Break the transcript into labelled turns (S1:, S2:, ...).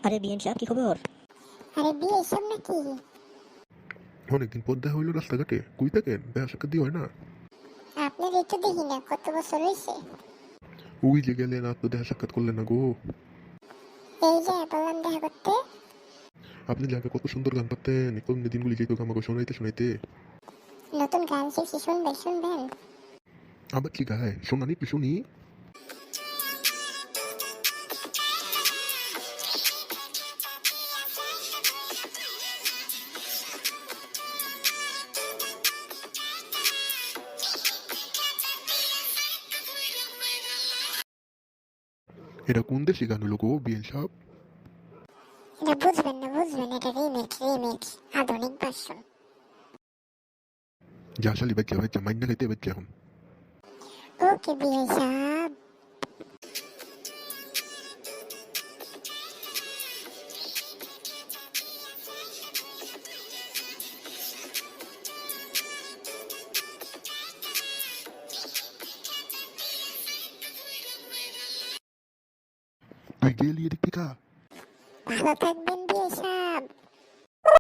S1: আরে বিএন সাহেব, কি খবর?
S2: আরে বিয়ে এসব নাকি?
S3: অনেকদিন পর দেখা হইলো রাস্তাঘাটে, কই থাকেন? দেখা সাক্ষাৎ দিয়ে হয় না?
S2: আপনার একটু দেখি না, কত বছর হয়েছে।
S3: ওই যে গেলেন, আর তো দেখা সাক্ষাৎ করলেন না গো।
S2: এই যে বললাম দেখা করতে।
S3: আপনি জায়গা কত সুন্দর গান পারতেন, একদম দিনগুলি যেত আমাকে শোনাইতে শোনাইতে।
S2: নতুন গান শিখছি, শুনবেন শুনবেন?
S3: আবার কি গায় শোনানি, একটু শুনি। এটা কোন দেশি গান হলো গো বিএন সাহেব?
S2: এটা বুঝবেন না, বুঝবেন, এটা রিমিক্স রিমিক্স, আধুনিক ভার্সন।
S3: যা শালি বাচ্চা বাচ্চা মাইন্না খাইতে বাচ্চা এখন।
S2: ওকে বিয়ে সাহেব।
S3: তুই গেলি এদিক থেকে?
S2: ভালো থাকবেন বিয়ে সাহেব।